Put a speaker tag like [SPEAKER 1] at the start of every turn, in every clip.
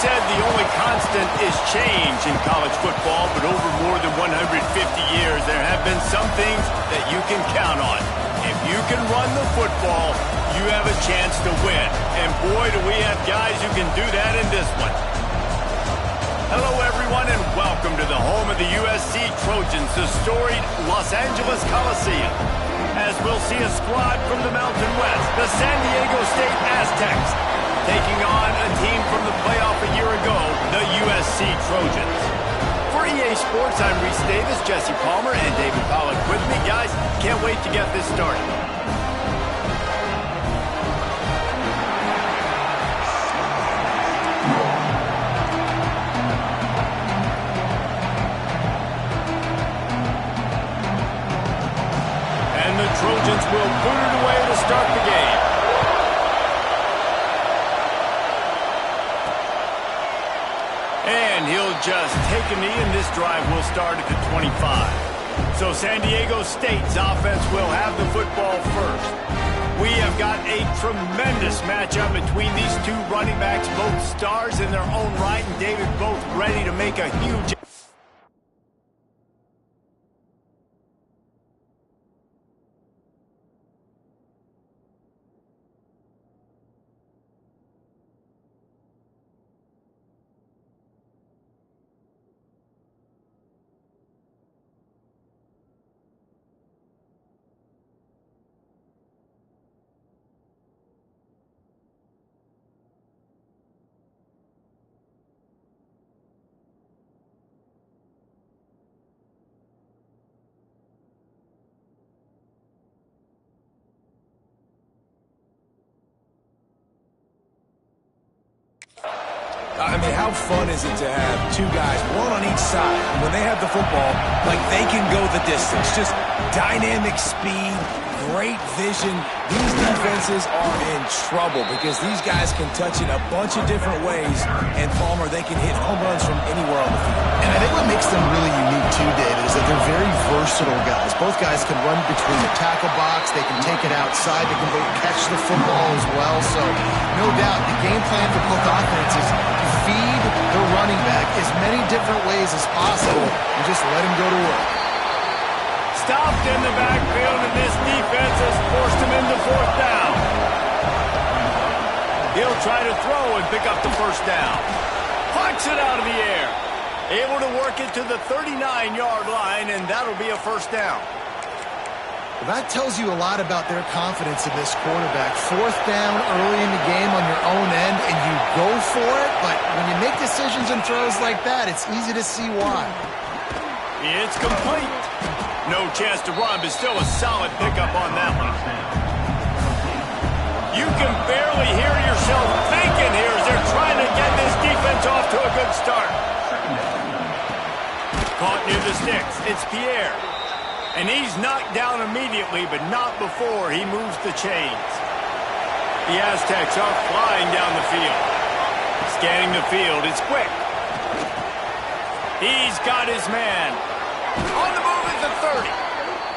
[SPEAKER 1] said the only constant is change in college football, but over more than 150 years, there have been some things that you can count on. If you can run the football, you have a chance to win. And boy, do we have guys who can do that in this one. Hello, everyone, and welcome to the home of the USC Trojans, the storied Los Angeles Coliseum. As we'll see a squad from the Mountain West, the San Diego State Aztecs, taking on a team from the playoff a year ago, the USC Trojans. For EA Sports, I'm Reese Davis, Jesse Palmer, and David Pollack with me. Guys, can't wait to get this started. Trojans will put it away to start the game. And he'll just take a knee, and this drive will start at the 25. So San Diego State's offense will have the football first. We have got a tremendous matchup between these two running backs, both stars in their own right, and David both ready to make a huge
[SPEAKER 2] I mean, how fun is it to have two guys, one on each side, and when they have the football, like they can go the distance. Just dynamic speed, great vision. These defenses are in trouble because these guys can touch it a bunch of different ways, and Palmer, they can hit home runs from anywhere on the field.
[SPEAKER 3] And I think what makes them really unique too, David, is that they're very versatile guys. Both guys can run between the tackle box, they can take it outside, they can both catch the football as well. So, no doubt, the game plan for both offenses is to feed the running back as many different ways as possible and just let him go to work.
[SPEAKER 1] Stopped in the backfield, and this defense has forced him into fourth down. He'll try to throw and pick up the first down. Plucks it out of the air. Able to work it to the 39-yard line, and that'll be a first down.
[SPEAKER 3] Well, that tells you a lot about their confidence in this quarterback. Fourth down early in the game on your own end, and you go for it, but when you make decisions and throws like that, it's easy to see why.
[SPEAKER 1] It's complete. No chance to run, but still a solid pickup on that one. You can barely hear yourself thinking here as they're trying to get this defense off to a good start. Caught near the sticks. It's Pierre. And he's knocked down immediately, but not before he moves the chains. The Aztecs are flying down the field. Scanning the field. It's quick. He's got his man. On the move at the 30.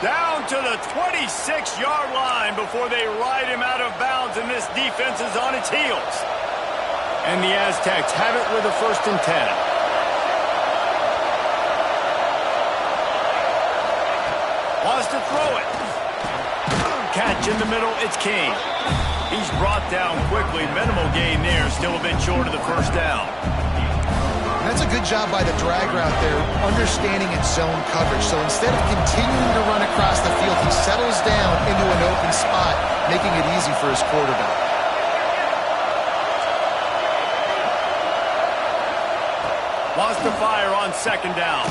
[SPEAKER 1] Down to the 26-yard line before they ride him out of bounds, and this defense is on its heels. And the Aztecs have it with a 1st and 10. Wants to throw it. Catch in the middle, it's King. He's brought down quickly. Minimal gain there, still a bit short of the first down.
[SPEAKER 3] That's a good job by the drag route there, understanding its zone coverage. So instead of continuing to run across the field, he settles down into an open spot, making it easy for his quarterback.
[SPEAKER 1] Wants to fire on 2nd down.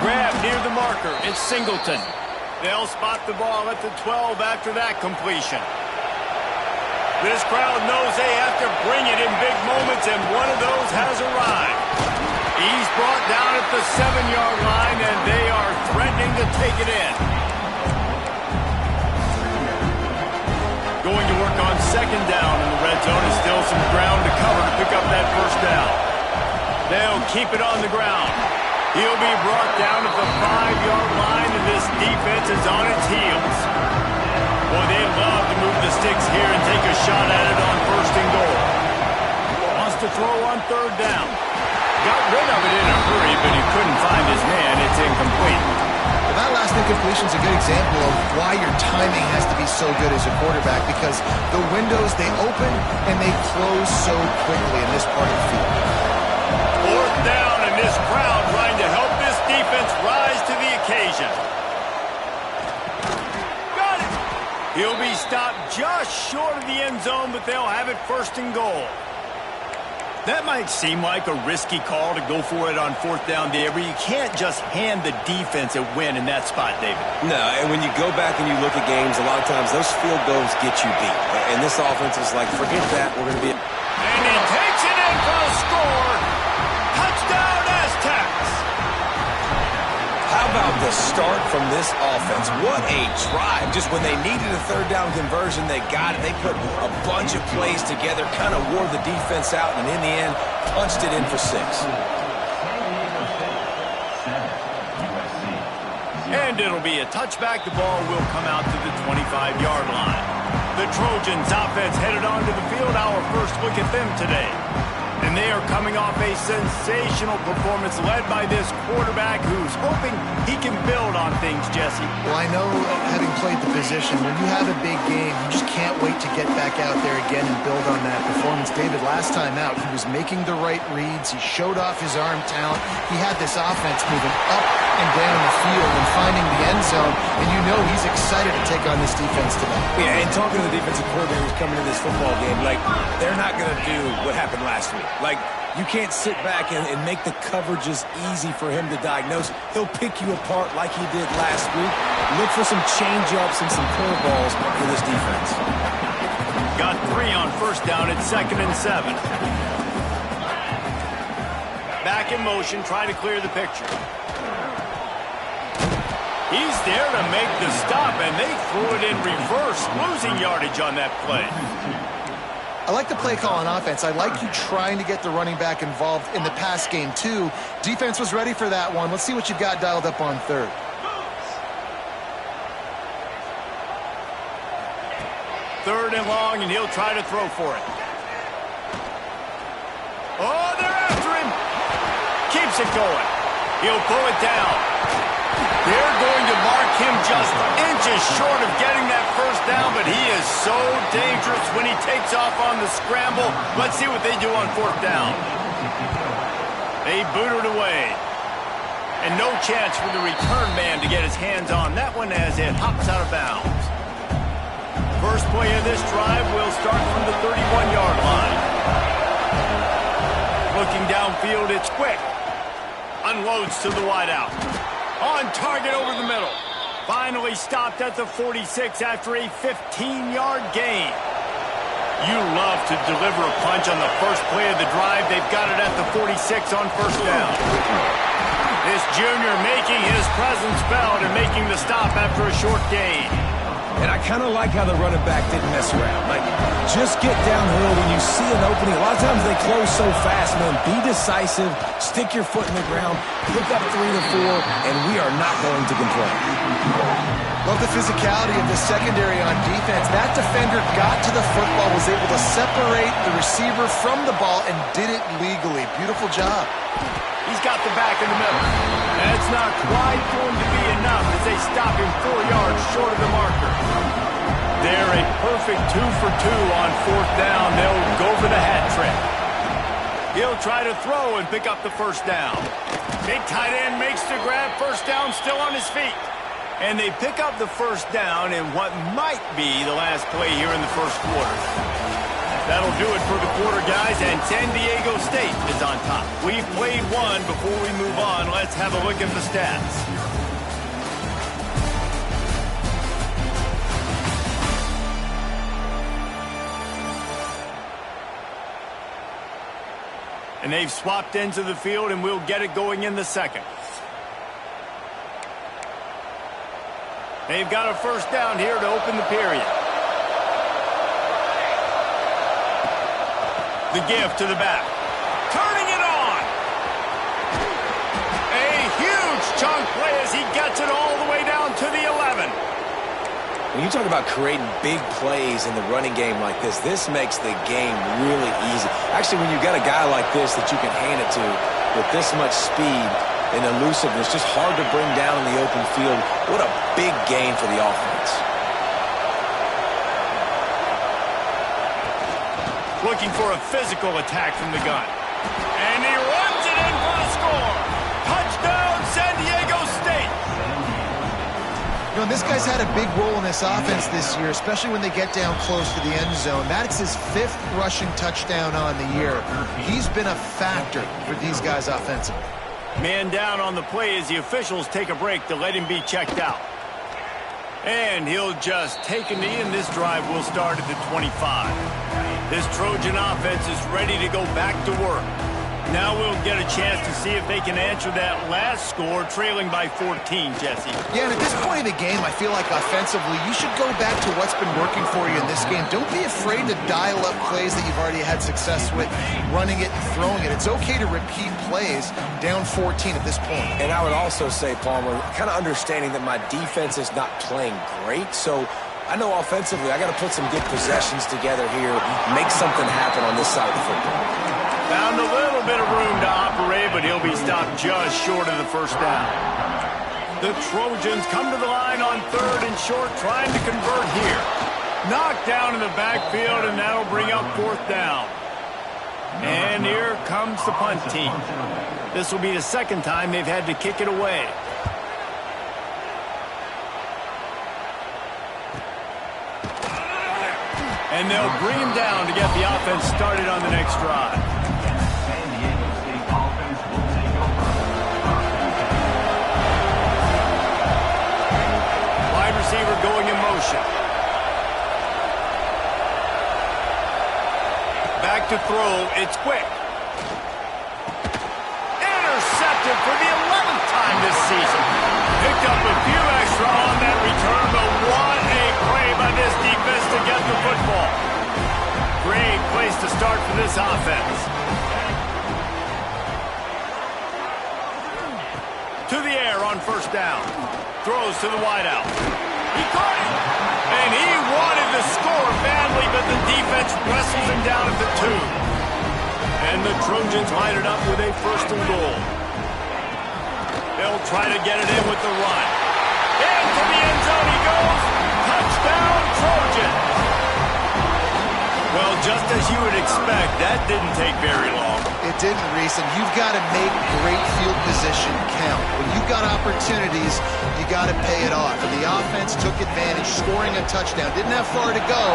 [SPEAKER 1] Grab near the marker. It's Singleton. They'll spot the ball at the 12 after that completion. This crowd knows they have to bring it in big moments, and one of those has arrived. He's brought down at the 7-yard line, and they are threatening to take it in. Going to work on 2nd down in the red zone, and still some ground to cover to pick up that first down. They'll keep it on the ground. He'll be brought down at the 5-yard line, and this defense is on its heels. Boy, they love to move the sticks here and take a shot at it on 1st and goal. Wants to to throw on third down. Got rid of it in a hurry, but he couldn't find his man. It's incomplete.
[SPEAKER 3] Well, that last incompletion is a good example of why your timing has to be so good as a quarterback, because the windows, they open and they close so quickly in this part of the field.
[SPEAKER 1] Fourth down, and this crowd trying to help this defense rise to the occasion. Got it! He'll be stopped just short of the end zone, but they'll have it first and goal. That might seem like a risky call to go for it on fourth down there, but you can't just hand the defense a win in that spot, David.
[SPEAKER 2] No, and when you go back and you look at games, a lot of times those field goals get you beat. And this offense is like, forget that, we're going to be...
[SPEAKER 1] And he takes it in for a score. Touchdown, Aztecs!
[SPEAKER 2] How about the start from this offense? What a drive. Just when they needed a third down conversion, they got it. They put a bunch of plays together, kind of wore the defense out, and in the end, punched it in for 6.
[SPEAKER 1] And it'll be a touchback. The ball will come out to the 25-yard line. The Trojans offense headed onto the field. Our first look at them today. And they are coming off a sensational performance led by this quarterback who's hoping he can build on things, Jesse.
[SPEAKER 3] Well, I know, having played the position, when you have a big game, you just can't wait to get back out there again and build on that performance. David, last time out, he was making the right reads. He showed off his arm talent. He had this offense moving up and down the field and finding the end zone, and you know he's excited to take on this defense today.
[SPEAKER 2] Yeah, and talking to the defensive coordinator who's coming to this football game, like, they're not going to do what happened last week. Like, you can't sit back and make the coverages easy for him to diagnose. He'll pick you apart like he did last week. Look for some change-ups and some curveballs for this defense.
[SPEAKER 1] Got 3 on first down at 2nd and 7. Back in motion, try to clear the picture. He's there to make the stop, and they threw it in reverse, losing yardage on that play.
[SPEAKER 3] I like the play call on offense. I like you trying to get the running back involved in the pass game, too. Defense was ready for that one. Let's see what you've got dialed up on third.
[SPEAKER 1] Third and long, and he'll try to throw for it. Oh, they're after him. Keeps it going. He'll pull it down. They're going to mark him just inches short of getting that first down, but he is so dangerous when he takes off on the scramble. Let's see what they do on fourth down. They boot it away. And no chance for the return man to get his hands on that one as it hops out of bounds. First play of this drive will start from the 31-yard line. Looking downfield, it's quick. Unloads to the wideout. On target over the middle. Finally stopped at the 46 after a 15-yard gain. You love to deliver a punch on the first play of the drive. They've got it at the 46 on first down. This junior making his presence felt and making the stop after a short gain.
[SPEAKER 2] And I kind of like how the running back didn't mess around. Like, just get downhill when you see an opening. A lot of times they close so fast, man. Be decisive, stick your foot in the ground, pick up 3 to 4, and we are not going to complain.
[SPEAKER 3] Love the physicality of the secondary on defense. That defender got to the football, was able to separate the receiver from the ball, and did it legally. Beautiful job.
[SPEAKER 1] He's got the back in the middle. That's not quite going to be enough as they stop him 4 yards short of the marker. They're a perfect 2 for 2 on fourth down. They'll go for the hat trick. He'll try to throw and pick up the first down. Big tight end makes the grab. First down, still on his feet. And they pick up the first down in what might be the last play here in the first quarter. That'll do it for the quarter, guys, and San Diego State is on top. We've played one. Before we move on, let's have a look at the stats. And they've swapped ends of the field, and we'll get it going in the second. They've got a first down here to open the period. The give to the back. Turning it on. A huge chunk play as he gets it all the way down to the 11.
[SPEAKER 2] When you talk about creating big plays in the running game like this makes the game really easy. Actually, when you got a guy like this that you can hand it to with this much speed and elusiveness, just hard to bring down in the open field, what a big gain for the offense.
[SPEAKER 1] Looking for a physical attack from the gun. And he runs it in for the score. Touchdown, San Diego State.
[SPEAKER 3] You know, this guy's had a big role in this offense this year, especially when they get down close to the end zone. That's his 5th rushing touchdown on the year. He's been a factor for these guys offensively.
[SPEAKER 1] Man down on the play as the officials take a break to let him be checked out. And he'll just take a knee, and this drive will start at the 25. This Trojan offense is ready to go back to work. Now we'll get a chance to see if they can answer that last score, trailing by 14, Jesse.
[SPEAKER 3] Yeah, and at this point in the game, I feel like offensively, you should go back to what's been working for you in this game. Don't be afraid to dial up plays that you've already had success with, running it and throwing it. It's okay to repeat plays down 14 at this point.
[SPEAKER 2] And I would also say, Palmer, kind of understanding that my defense is not playing great, so I know offensively I got to put some good possessions together here, make something happen on this side of the football.
[SPEAKER 1] Found a little bit of room to operate, but he'll be stopped just short of the first down. The Trojans come to the line on 3rd and short, trying to convert here. Knocked down in the backfield, and that'll bring up 4th down. And here comes the punt team. This will be the 2nd time they've had to kick it away. And they'll bring him down to get the offense started on the next drive. Wide receiver going in motion. Back to throw. It's quick. Intercepted for the 11th time this season. Picked up a few extra on that return, but what a play by this defense to get the football. Great place to start for this offense. To the air on 1st down. Throws to the wideout. He caught it. And he wanted to score badly, but the defense wrestles him down at the 2. And the Trojans line it up with a 1st and goal. They'll try to get it in with the run. Into the end zone he goes. Touchdown, Trojans. Well, just as you would expect, that didn't take very long.
[SPEAKER 3] It didn't, Reese, and you've got to make great field position count. When you've got opportunities, you got to pay it off. And the offense took advantage, scoring a touchdown. Didn't have far to go,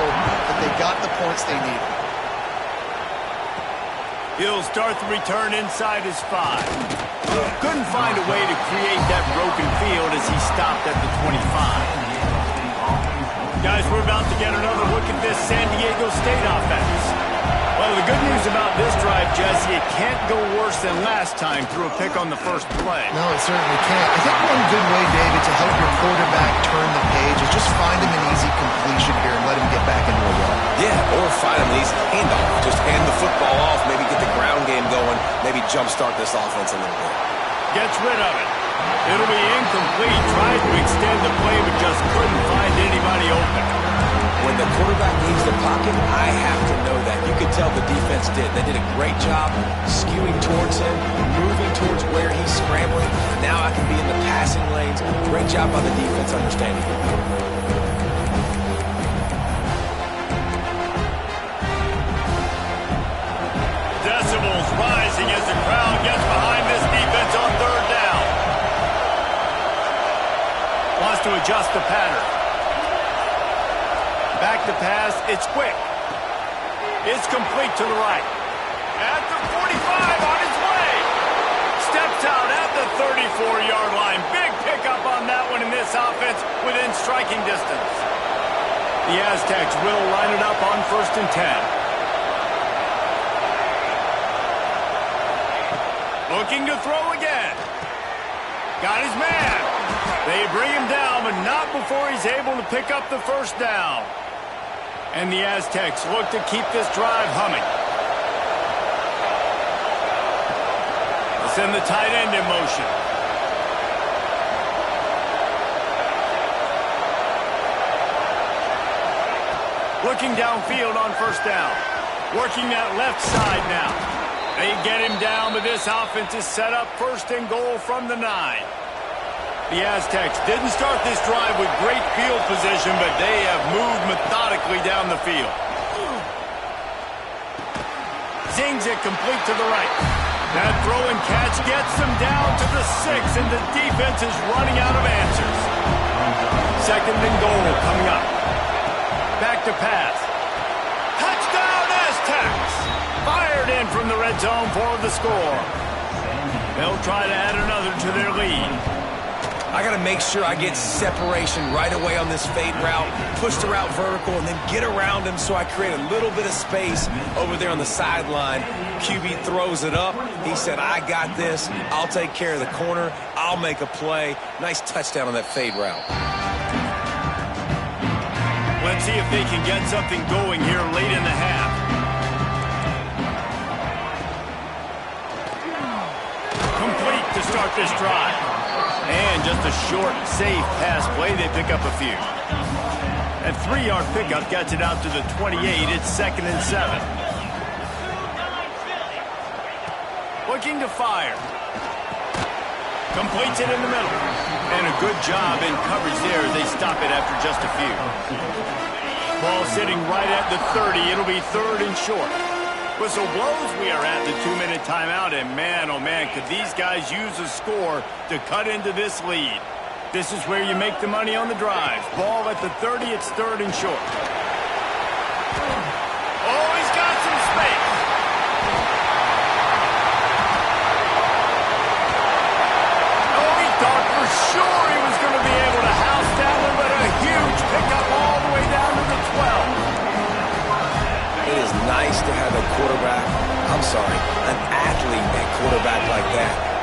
[SPEAKER 3] but they got the points they needed.
[SPEAKER 1] He'll start the return inside his 5. Couldn't find a way to create that broken field as he stopped at the 25. Guys, we're about to get another look at this San Diego State offense. Well, the good news about this drive, Jesse, it can't go worse than last time through a pick on the first play.
[SPEAKER 3] No, it certainly can't. I think one good way, David, to help your quarterback turn the page is just find him an easy completion here and let him get back into a run.
[SPEAKER 2] Yeah, or find him an easy handoff. Just hand the football off, maybe get the ground game going, maybe jumpstart this offense a little bit.
[SPEAKER 1] Gets rid of it. It'll be incomplete. Tried to extend the play, but just couldn't find anybody open.
[SPEAKER 2] When the quarterback leaves the pocket, I have to know that. You could tell the defense did. They did a great job skewing towards him, moving towards where he's scrambling. Now I can be in the passing lanes. Great job by the defense understanding it.
[SPEAKER 1] Decibels rising as the crowd gets behind this defense on 3rd down. Wants to adjust the pattern. Back to pass, it's quick. It's complete to the right. At the 45, on his way. Steps out at the 34-yard line. Big pickup on that one in this offense within striking distance. The Aztecs will line it up on 1st and 10. Looking to throw again. Got his man. They bring him down, but not before he's able to pick up the 1st down. And the Aztecs look to keep this drive humming. They'll send the tight end in motion. Looking downfield on first down. Working that left side now. They get him down, but this offense is set up first and goal from the 9. The Aztecs didn't start this drive with great field position, but they have moved methodically down the field. Zings it complete to the right. That throw and catch gets them down to the 6, and the defense is running out of answers. Second and goal coming up. Back to pass. Touchdown Aztecs! Fired in from the red zone for the score. They'll try to add another to their lead.
[SPEAKER 2] I got to make sure I get separation right away on this fade route, push the route vertical, and then get around him so I create a little bit of space over there on the sideline. QB throws it up. He said, I got this. I'll take care of the corner. I'll make a play. Nice touchdown on that fade route.
[SPEAKER 1] Let's see if they can get something going here late in the half. Complete to start this drive. And just a short, safe pass play. They pick up a few. That 3-yard pickup gets it out to the 28. It's 2nd and 7. Looking to fire. Completes it in the middle. And a good job in coverage there as they stop it after just a few. Ball sitting right at the 30. It'll be 3rd and short. Whistle blows, we are at the 2-minute timeout, and man, oh man, could these guys use a score to cut into this lead. This is where you make the money on the drives. Ball at the 30, it's 3rd and short. Oh, he's got some space. Oh, he thought for sure he was going to be able to house that one, but a huge pickup all the way down to the 12.
[SPEAKER 2] It is nice to have an athlete at quarterback like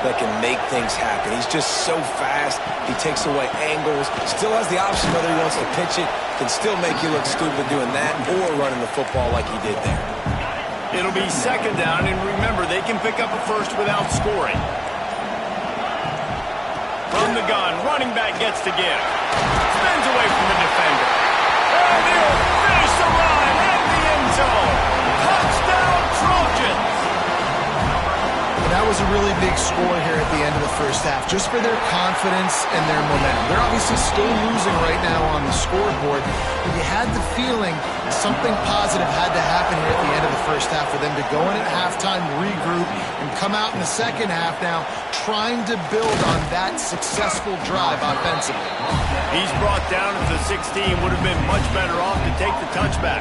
[SPEAKER 2] that can make things happen. He's just so fast. He takes away angles. Still has the option whether he wants to pitch it. Can still make you look stupid doing that or running the football like he did there.
[SPEAKER 1] It'll be 2nd down, and remember, they can pick up a first without scoring. From the gun, running back gets to give. Spins away from the defender. And he'll finish the line in the end zone. Touchdown, Trojans!
[SPEAKER 3] That was a really big score here at the end of the first half, just for their confidence and their momentum. They're obviously still losing right now on the scoreboard, but you had the feeling something positive had to happen here at the end of the first half for them to go in at halftime, regroup, and come out in the second half now trying to build on that successful drive offensively.
[SPEAKER 1] He's brought down at the 16. Would have been much better off to take the touchback.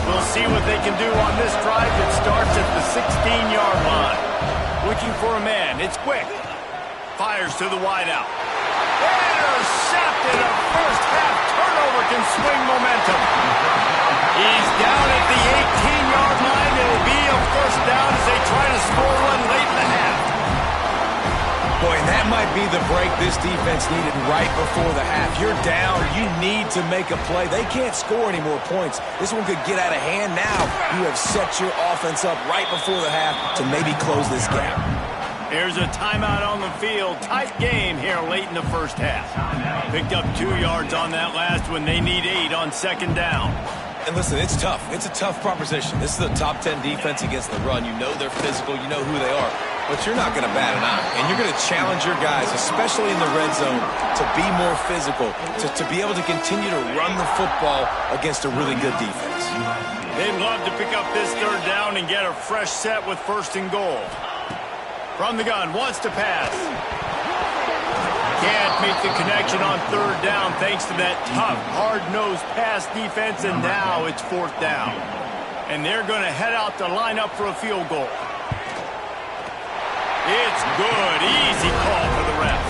[SPEAKER 1] We'll see what they can do on this drive that starts at the 16-yard line. Looking for a man. It's quick. Fires to the wideout. Intercepted. A first-half turnover can swing momentum. He's down at the 18-yard line. It'll be a first down as they try to score one late in the half.
[SPEAKER 2] Boy, and that might be the break this defense needed right before the half. You're down. You need to make a play. They can't score any more points. This one could get out of hand now. You have set your offense up right before the half to maybe close this gap.
[SPEAKER 1] There's a timeout on the field. Tight game here late in the first half. Picked up 2 yards on that last one. They need 8 on 2nd down.
[SPEAKER 2] And listen, it's tough. It's a tough proposition. This is a top 10 defense against the run. You know they're physical. You know who they are. But you're not going to bat an eye. And you're going to challenge your guys, especially in the red zone, to be more physical, to be able to continue to run the football against a really good defense.
[SPEAKER 1] They'd love to pick up this 3rd down and get a fresh set with 1st and goal. From the gun, wants to pass. Can't make the connection on 3rd down thanks to that tough, hard-nosed pass defense, and now it's 4th down. And they're going to head out to line up for a field goal. It's good. Easy call for the ref.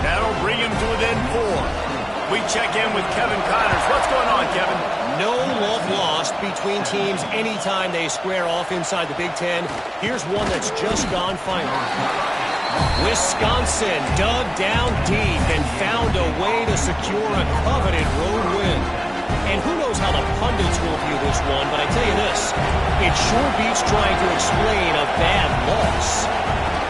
[SPEAKER 1] That'll bring him to within 4. We check in with Kevin Connors. What's going on, Kevin?
[SPEAKER 4] No love lost between teams anytime they square off inside the Big Ten. Here's one that's just gone final. Wisconsin dug down deep and found a way to secure a coveted road win. And who knows how the pundits will view this one, but I tell you this, it sure beats trying to explain a bad loss.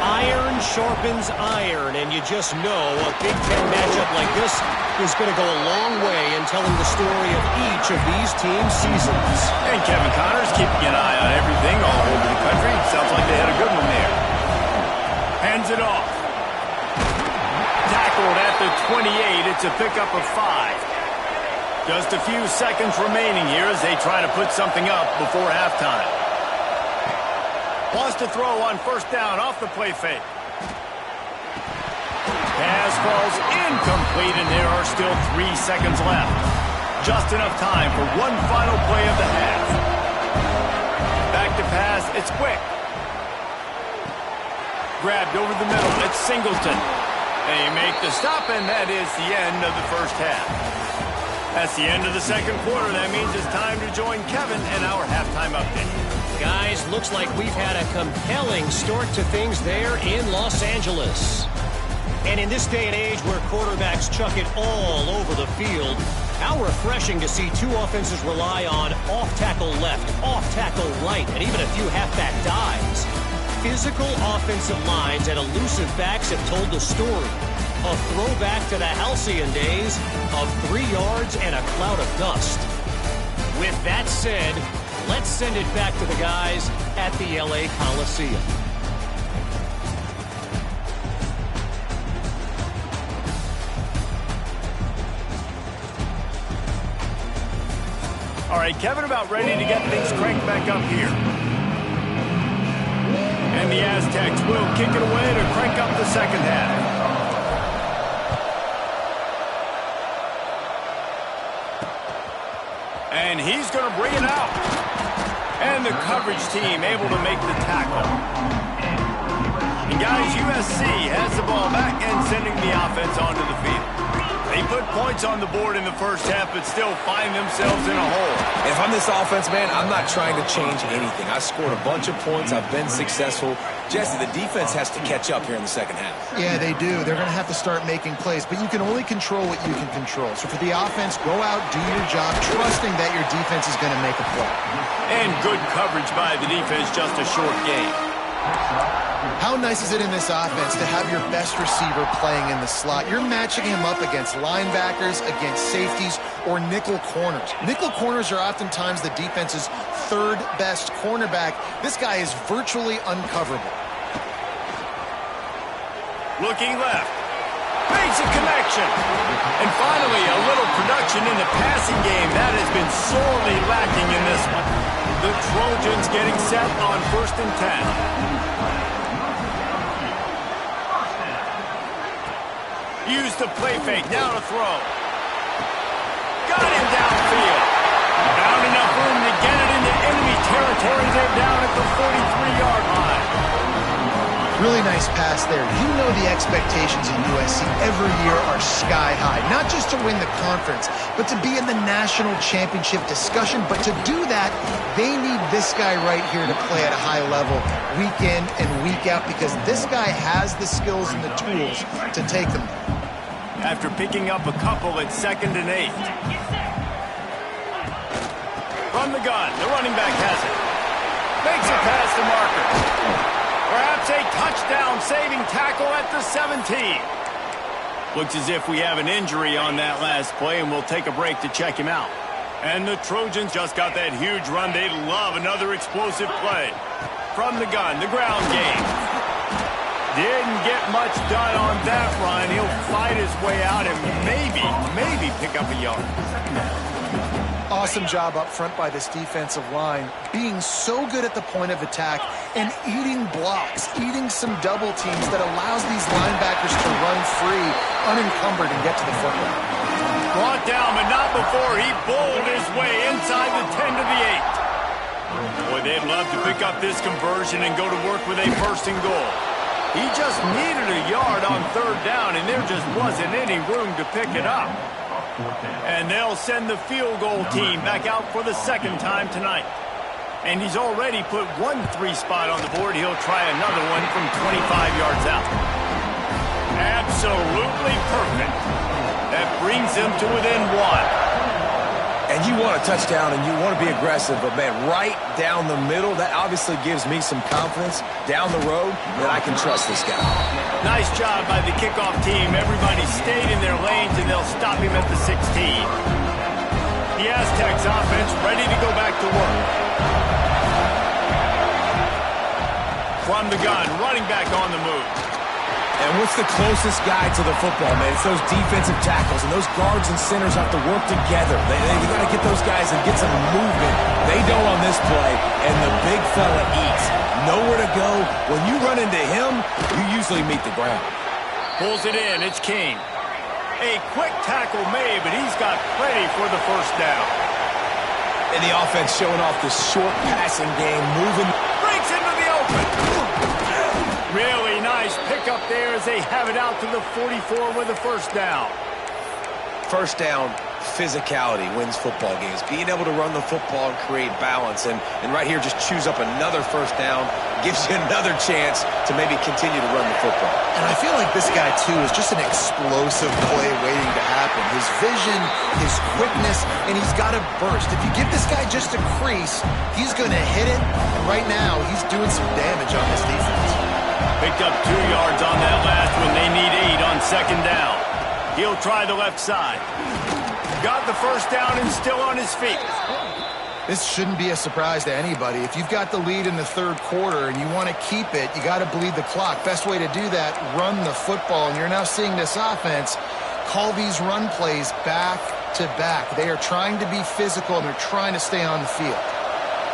[SPEAKER 4] I Iron sharpens iron, and you just know a Big Ten matchup like this is going to go a long way in telling the story of each of these teams' seasons.
[SPEAKER 1] And Kevin Connor's keeping an eye on everything all over the country. Sounds like they had a good one there. Hands it off. Tackled at the 28. It's a pickup of 5. Just a few seconds remaining here as they try to put something up before halftime. Wants to throw on first down off the play fake. Pass falls incomplete, and there are still 3 seconds left. Just enough time for one final play of the half. Back to pass. It's quick. Grabbed over the middle. It's Singleton. They make the stop, and that is the end of the first half. That's the end of the second quarter. That means it's time to join Kevin in our halftime update.
[SPEAKER 4] Guys, looks like we've had a compelling start to things there in Los Angeles. And in this day and age where quarterbacks chuck it all over the field, how refreshing to see two offenses rely on off-tackle left, off-tackle right, and even a few halfback dives. Physical offensive lines and elusive backs have told the story. A throwback to the halcyon days of 3 yards and a cloud of dust. With that said, let's send it back to the guys at the LA Coliseum.
[SPEAKER 1] All right, Kevin about ready to get things cranked back up here. And the Aztecs will kick it away to crank up the second half. And he's going to bring it out. And the coverage team able to make the tackle. And guys, USC has the ball back and sending the offense onto the field. They put points on the board in the first half, but still find themselves in a hole.
[SPEAKER 2] If I'm this offense, man, I'm not trying to change anything. I scored a bunch of points. I've been successful. Jesse, the defense has to catch up here in the second half.
[SPEAKER 3] Yeah, they do. They're going to have to start making plays, but you can only control what you can control. So for the offense, go out, do your job, trusting that your defense is going to make a play.
[SPEAKER 1] And good coverage by the defense, just a short game.
[SPEAKER 3] How nice is it in this offense to have your best receiver playing in the slot? You're matching him up against linebackers, against safeties, or nickel corners. Nickel corners are oftentimes the defense's third best cornerback. This guy is virtually uncoverable.
[SPEAKER 1] Looking left. Makes a connection. And finally, a little production in the passing game. That has been sorely lacking in this one. The Trojans getting set on 1st and 10. Use the play fake. Now to throw. Got him downfield. Found enough room to get it into enemy territory. They're down at the 43-yard line.
[SPEAKER 3] Really nice pass there. You know the expectations of USC every year are sky high. Not just to win the conference, but to be in the national championship discussion. But to do that, they need this guy right here to play at a high level week in and week out, because this guy has the skills and the tools to take them there.
[SPEAKER 1] After picking up a couple at 2nd and 8. From the gun, the running back has it. Makes a pass to Marker. Perhaps a touchdown-saving tackle at the 17. Looks as if we have an injury on that last play, and we'll take a break to check him out. And the Trojans just got that huge run. They love another explosive play. From the gun, the ground game. Didn't get much done on that run. He'll fight his way out and maybe pick up a yard.
[SPEAKER 3] Awesome job up front by this defensive line, being so good at the point of attack and eating blocks, eating some double teams that allows these linebackers to run free, unencumbered, and get to the football.
[SPEAKER 1] Brought down, but not before he bowled his way inside the 10 to the 8. Boy, they'd love to pick up this conversion and go to work with a 1st and goal. He just needed a yard on 3rd down, and there just wasn't any room to pick it up. And they'll send the field goal team back out for the 2nd time tonight. And he's already put 1 3 spot on the board. He'll try another one from 25 yards out. Absolutely perfect. That brings them to within 1.
[SPEAKER 2] And And you want a touchdown and you want to be aggressive, but, man, right down the middle, that obviously gives me some confidence down the road that I can trust this guy.
[SPEAKER 1] Nice job by the kickoff team. Everybody stayed in their lanes, and they'll stop him at the 16. The Aztecs offense ready to go back to work. From the gun, running back on the move.
[SPEAKER 2] And what's the closest guy to the football, man? It's those defensive tackles, and those guards and centers have to work together. They got to get those guys and get some movement. They don't on this play, and the big fella eats. Nowhere to go. When you run into him, you usually meet the ground.
[SPEAKER 1] Pulls it in. It's King. A quick tackle made, but he's got plenty for the first down.
[SPEAKER 2] And the offense showing off this short passing game, moving.
[SPEAKER 1] Breaks into the open. Really nice pickup there as they have it out to the 44 with a first down.
[SPEAKER 2] First down, physicality wins football games. Being able to run the football and create balance. And right here, just choose up another first down. Gives you another chance to maybe continue to run the football.
[SPEAKER 3] And I feel like this guy, too, is just an explosive play waiting to happen. His vision, his quickness, and he's got a burst. If you give this guy just a crease, he's going to hit it. And right now, he's doing some damage on this defense.
[SPEAKER 1] Picked up 2 yards on that last one. They need 8 on second down. He'll try the left side. Got the first down and still on his feet.
[SPEAKER 3] This shouldn't be a surprise to anybody. If you've got the lead in the third quarter and you want to keep it, you got to bleed the clock. Best way to do that, run the football. And you're now seeing this offense call these run plays back to back. They are trying to be physical, and they're trying to stay on the field.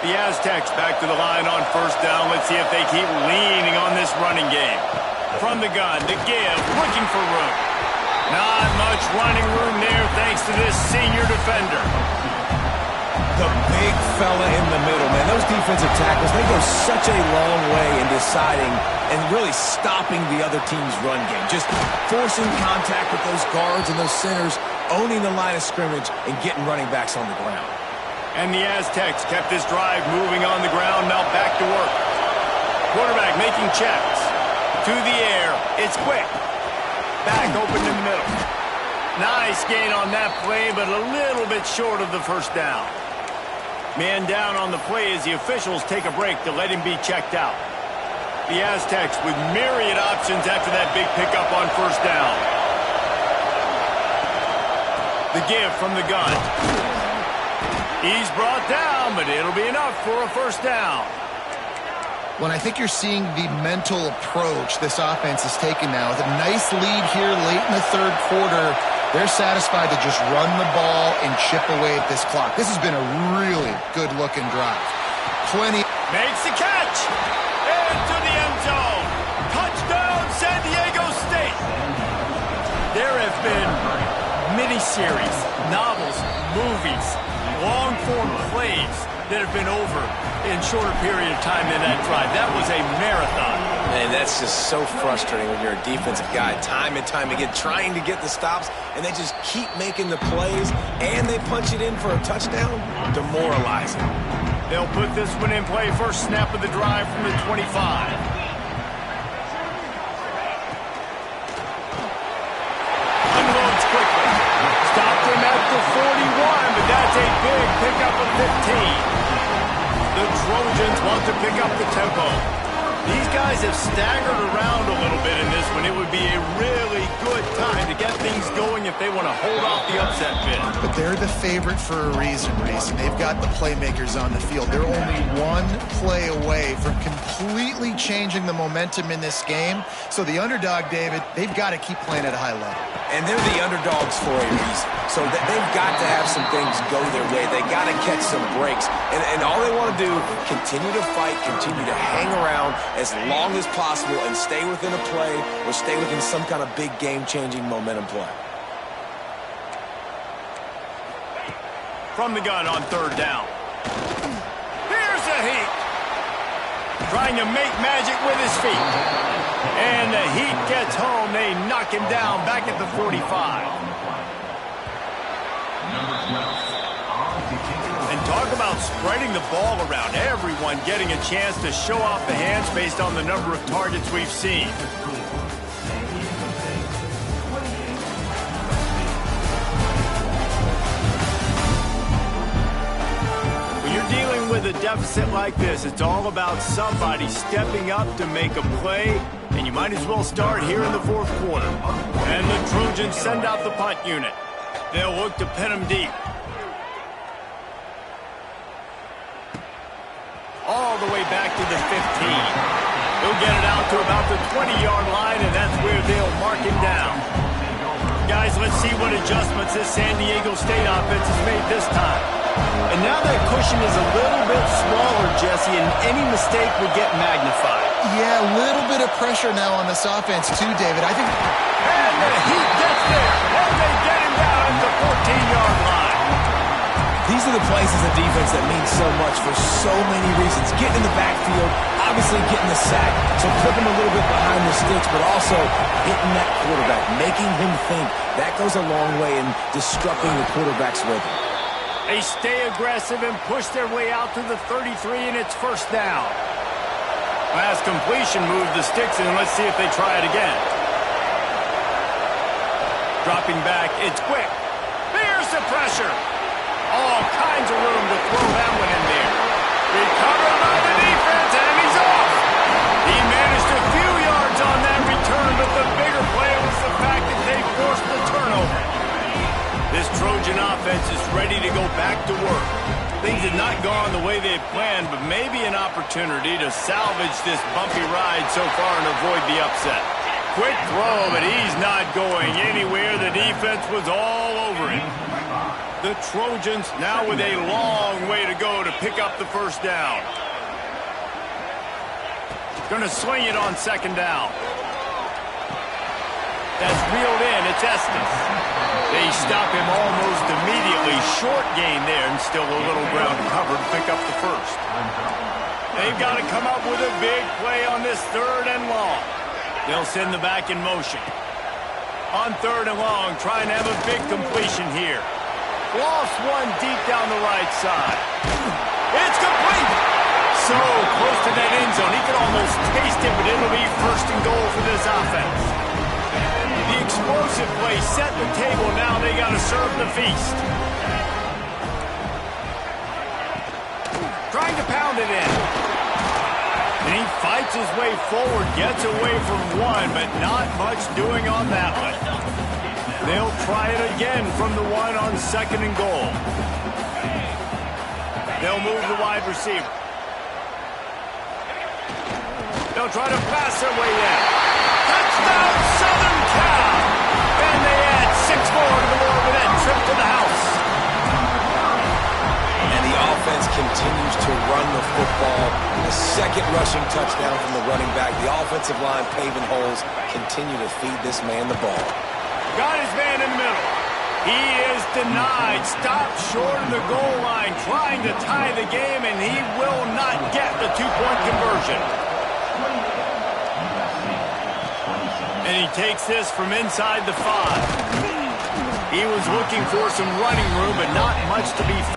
[SPEAKER 1] The Aztecs back to the line on first down. Let's see if they keep leaning on this running game. From the gun, to give, looking for room. Not much running room there thanks to this senior defender.
[SPEAKER 2] The big fella in the middle, man. Those defensive tackles, they go such a long way in deciding and really stopping the other team's run game. Just forcing contact with those guards and those centers, owning the line of scrimmage, and getting running backs on the ground.
[SPEAKER 1] And the Aztecs kept this drive moving on the ground, now back to work. Quarterback making checks. To the air, it's quick. Back open in the middle. Nice gain on that play, but a little bit short of the first down. Man down on the play as the officials take a break to let him be checked out. The Aztecs with myriad options after that big pickup on first down. The give from the gun. He's brought down, but it'll be enough for a first down.
[SPEAKER 3] When I think you're seeing the mental approach this offense is taking now, with a nice lead here late in the third quarter, they're satisfied to just run the ball and chip away at this clock. This has been a really good-looking drive.
[SPEAKER 1] Makes the catch. Into the end zone. Touchdown, San Diego State. There have been miniseries, novels, movies, long-form plays that have been over in shorter period of time than that drive. That was a marathon.
[SPEAKER 2] Man, that's just so frustrating when you're a defensive guy, time and time again, trying to get the stops, and they just keep making the plays, and they punch it in for a touchdown. Demoralizing.
[SPEAKER 1] They'll put this one in play. First snap of the drive from the 25. Unloads quickly. Stopped him at the 41, but that's a big pickup of 15. The Trojans want to pick up the tempo. These guys have staggered around a little bit in this one. It would be a really good time to get things going if they want to hold off the upset bid.
[SPEAKER 3] But they're the favorite for a reason, Reese. They've got the playmakers on the field. They're only one play away from completely changing the momentum in this game. So the underdog, David, they've got to keep playing at a high level.
[SPEAKER 2] And they're the underdogs for a reason. So they've got to have some things go their way. They got to catch some breaks. And all they want to do, continue to fight, continue to hang around as long as possible and stay within a play or stay within some kind of big game-changing momentum play.
[SPEAKER 1] From the gun on third down. Here's the Heat. Trying to make magic with his feet. And the Heat gets home. They knock him down back at the 45. And talk about spreading the ball around. Everyone getting a chance to show off the hands based on the number of targets we've seen. deficit like this, it's all about somebody stepping up to make a play, and you might as well start here in the fourth quarter. And the Trojans send out the punt unit. They'll look to pin them deep. All the way back to the 15. He'll get it out to about the 20-yard line, and that's where they'll mark him down. Guys, let's see what adjustments this San Diego State offense has made this time. And now that cushion is a little bit smaller, Jesse, and any mistake would get magnified.
[SPEAKER 3] Yeah, a little bit of pressure now on this offense too, David. I think...
[SPEAKER 1] And the heat gets there, and they get him down at the 14-yard line.
[SPEAKER 2] These are the plays as a defense that mean so much for so many reasons. Getting in the backfield, obviously getting the sack, so put him a little bit behind the sticks, but also hitting that quarterback, making him think. That goes a long way in disrupting the quarterback's rhythm.
[SPEAKER 1] They stay aggressive and push their way out to the 33, and it's first down. Pass completion moved the sticks, and let's see if they try it again. Dropping back, it's quick. There's the pressure. All kinds of room to throw that one in there. Recovered by the defense, and he's off. He managed a few yards on that return, but the bigger play was the fact that they forced the turnover. This Trojan offense is ready to go back to work. Things have not gone the way they had planned, but maybe an opportunity to salvage this bumpy ride so far and avoid the upset. Quick throw, but he's not going anywhere. The defense was all over him. The Trojans now with a long way to go to pick up the first down. Gonna swing it on second down. That's reeled in. It's Estes. They stop him almost immediately. Short gain there, and still a little ground covered to pick up the first. They've got to come up with a big play on this third and long. They'll send the back in motion. On third and long, trying to have a big completion here. Lost one deep down the right side. It's complete! So close to that end zone. He could almost taste it, but it'll be first and goal for this offense. The explosive play set the table. Now they got to serve the feast. Trying to pound it in. And he fights his way forward, gets away from one, but not much doing on that one. They'll try it again from the one on second and goal. They'll move the wide receiver. They'll try to pass their way in. Touchdown, Southern Cal! And they add 6 more to the board with that trip to the house.
[SPEAKER 2] And the offense continues to run the football. A second rushing touchdown from the running back. The offensive line paving holes. Continue to feed this man the ball.
[SPEAKER 1] Got his man in the middle. He is denied. Stopped short of the goal line, trying to tie the game, and he will not get the 2-point conversion. And he takes this from inside the 5. He was looking for some running room, but not much to be found.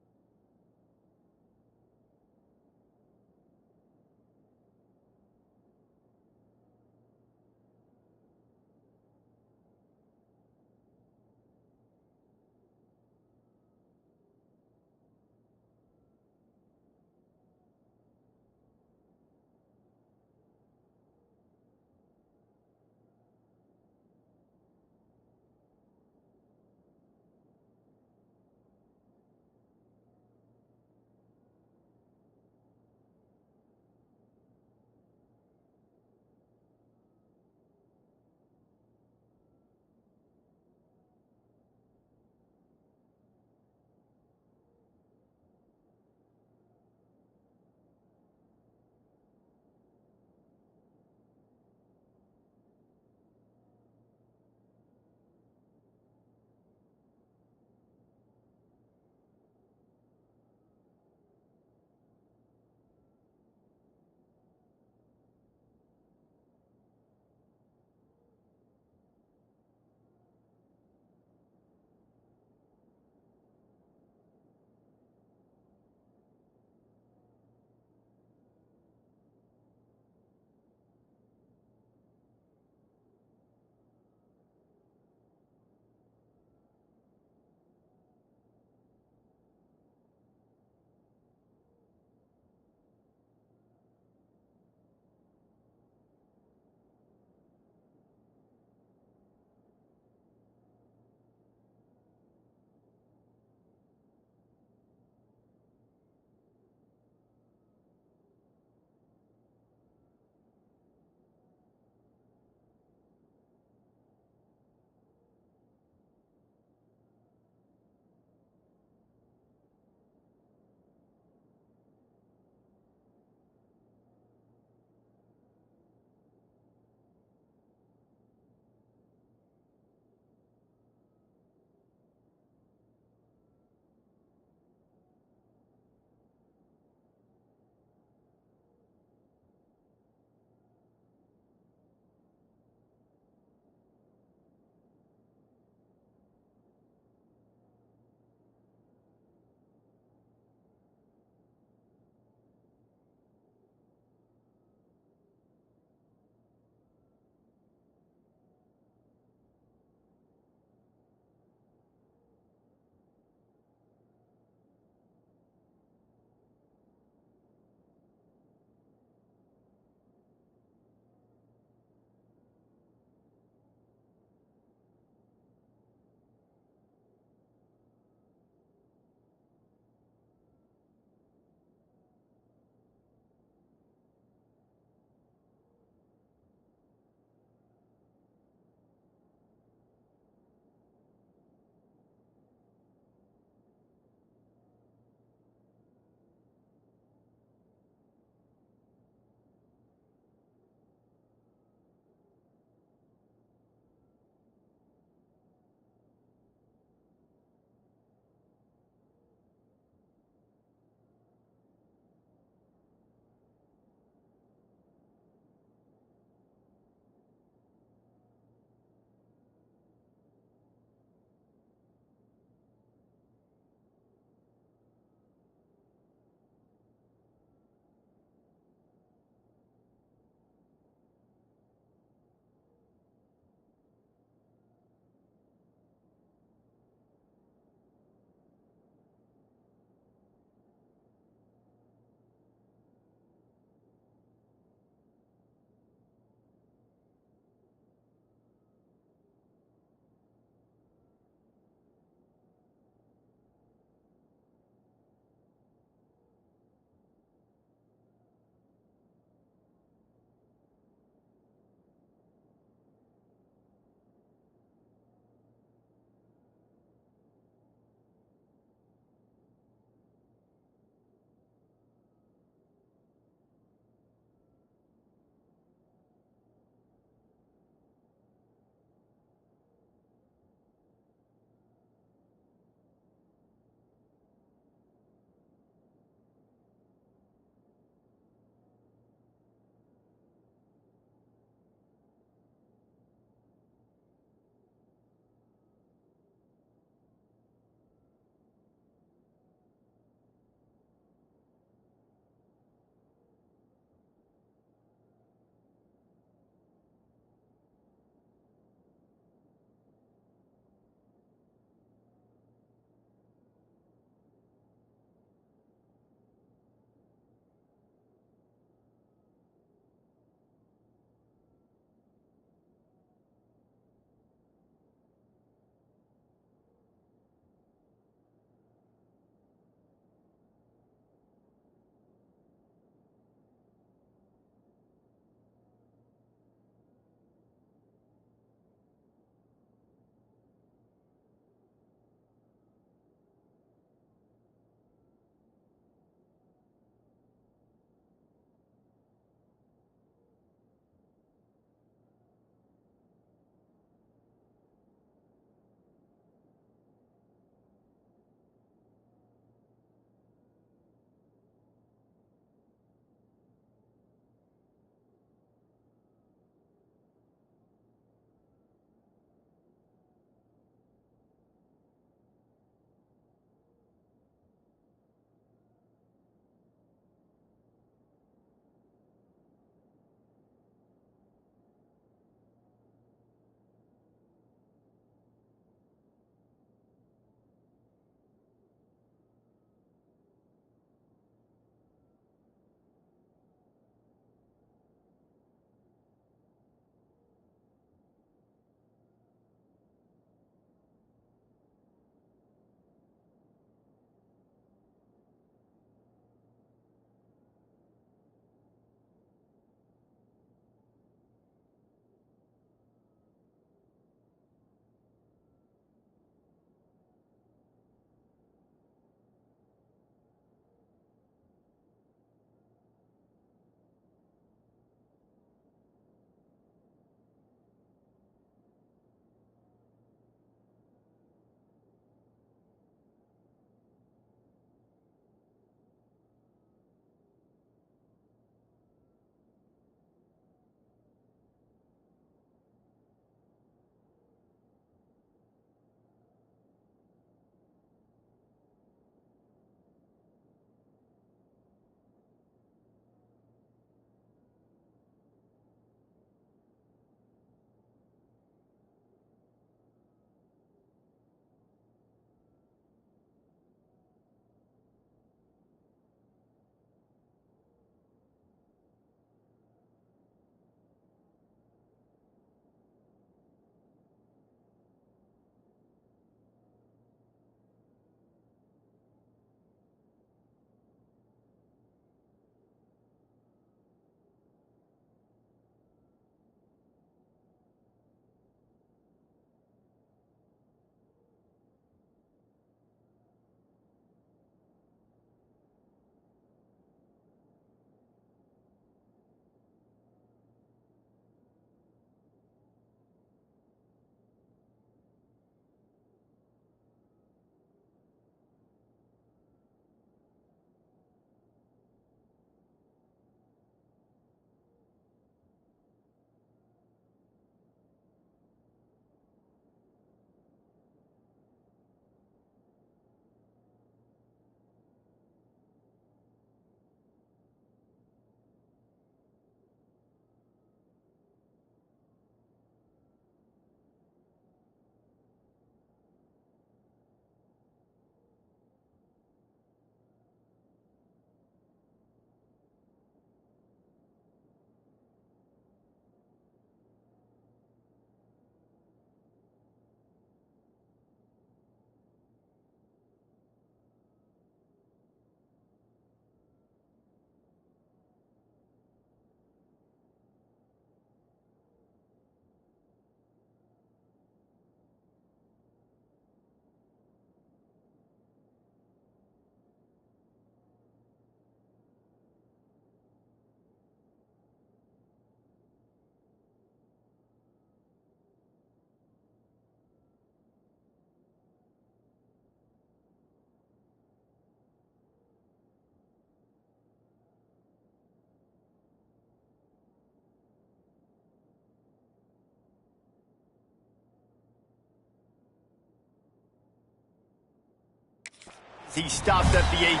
[SPEAKER 1] He stopped at the 18.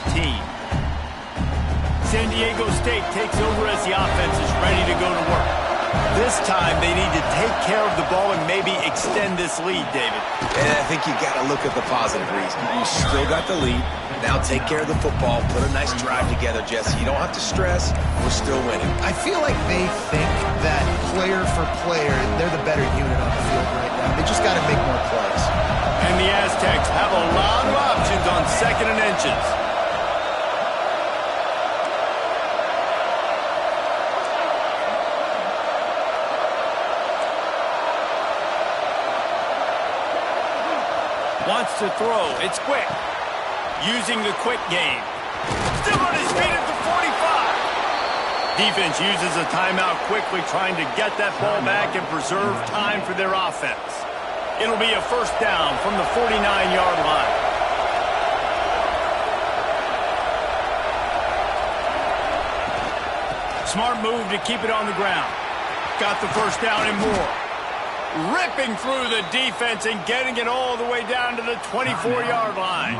[SPEAKER 1] San Diego State takes over as the offense is ready to go to work. This time, they need to take care of the ball and maybe extend this lead, David.
[SPEAKER 2] And I think you got to look at the positive reason. You still got the lead. Now take care of the football. Put a nice drive together, Jesse. You don't have to stress. We're still winning.
[SPEAKER 3] I feel like they think that player for player, they're the better unit on the field right now. They just got to make more plays.
[SPEAKER 1] And the Aztecs have a lot of options on 2nd and inches. Wants to throw. It's quick. Using the quick game. Still on his feet at the 45. Defense uses a timeout quickly, trying to get that ball back and preserve time for their offense. It'll be a first down from the 49-yard line. Smart move to keep it on the ground. Got the first down and more. Ripping through the defense and getting it all the way down to the 24-yard line.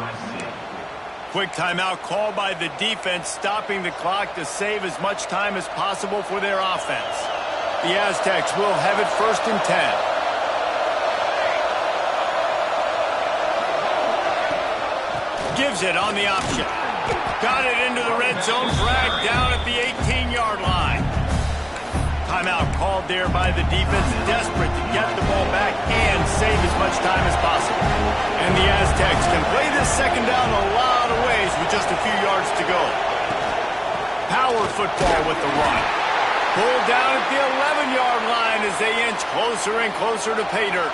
[SPEAKER 1] Quick timeout called by the defense, stopping the clock to save as much time as possible for their offense. The Aztecs will have it 1st and 10. Gives it on the option. Got it into the red zone, dragged down at the 18-yard line. Timeout called there by the defense, desperate to get the ball back and save as much time as possible. And the Aztecs can play this second down a lot of ways with just a few yards to go. Power football with the run. Pulled down at the 11-yard line as they inch closer and closer to pay dirt.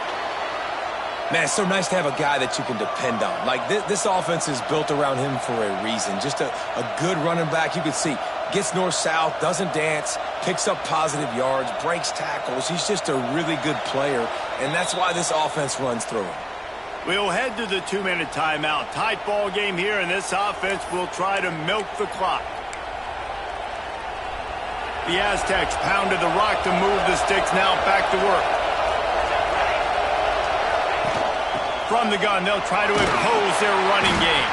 [SPEAKER 2] Man, it's so nice to have a guy that you can depend on. Like, this offense is built around him for a reason. Just a good running back. You can see, gets north-south, doesn't dance, picks up positive yards, breaks tackles. He's just a really good player, and that's why this offense runs through him.
[SPEAKER 1] We'll head to the 2-minute timeout. Tight ball game here, and this offense will try to milk the clock. The Aztecs pounded the rock to move the sticks, now back to work. From the gun, they'll try to impose their running game.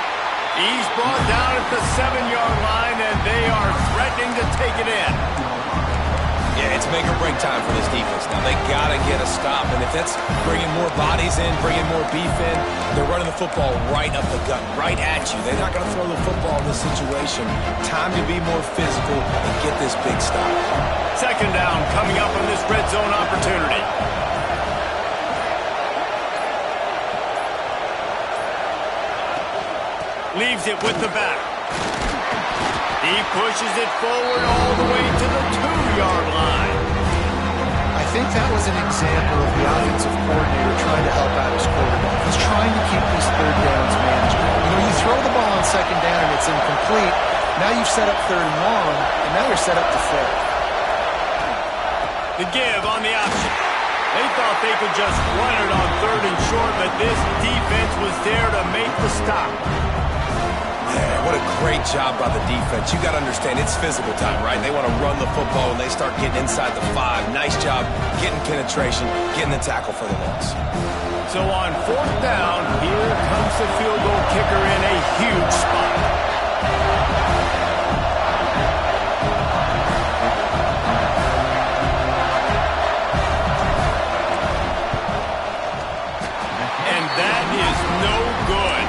[SPEAKER 1] He's brought down at the 7-yard line, and they are threatening to take it in.
[SPEAKER 2] Yeah, it's make or break time for this defense. Now, they got to get a stop, and if that's bringing more bodies in, bringing more beef in, they're running the football right up the gut, right at you. They're not going to throw the football in this situation. Time to be more physical and get this big stop.
[SPEAKER 1] Second down coming up on this red zone opportunity. Leaves it with the back. He pushes it forward all the way to the 2-yard line.
[SPEAKER 3] I think that was an example of the offensive coordinator trying to help out his quarterback. He's trying to keep these third downs manageable. You know, you throw the ball on second down and it's incomplete. Now you've set up 3rd and long, and now you're set up to fail.
[SPEAKER 1] The give on the option. They thought they could just run it on 3rd and short, but this defense was there to make the stop.
[SPEAKER 2] Yeah, what a great job by the defense. You got to understand, it's physical time, right? They want to run the football when they start getting inside the 5. Nice job getting penetration, getting the tackle for the loss.
[SPEAKER 1] So on 4th down, here comes the field goal kicker in a huge spot. And that is no good.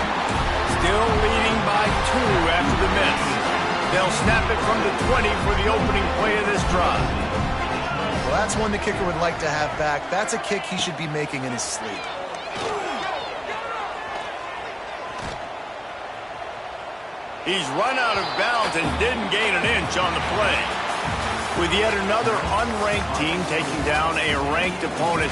[SPEAKER 1] Still leading by 2 after the miss. They'll snap it from the 20 for the opening play of this drive.
[SPEAKER 3] Well, that's one the kicker would like to have back. That's a kick he should be making in his sleep.
[SPEAKER 1] He's run out of bounds and didn't gain an inch on the play. With yet another unranked team taking down a ranked opponent,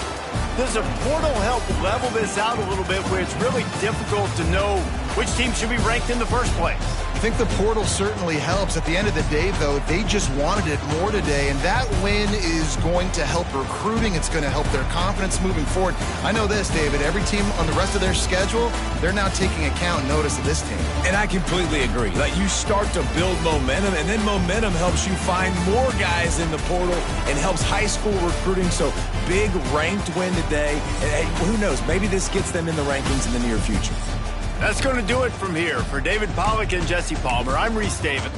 [SPEAKER 1] does a portal help level this out a little bit where it's really difficult to know which team should be ranked in the first place?
[SPEAKER 3] I think the portal certainly helps. At the end of the day, though, they just wanted it more today, and that win is going to help recruiting. It's going to help their confidence moving forward. I know this, David. Every team on the rest of their schedule, they're now taking account and notice of this team.
[SPEAKER 2] And I completely agree. Like, you start to build momentum, and then momentum helps you find more guys in the portal and helps high school recruiting. So, big ranked win today. And who knows, maybe this gets them in the rankings in the near future.
[SPEAKER 1] That's going to do it from here. For David Pollack and Jesse Palmer, I'm Reese David.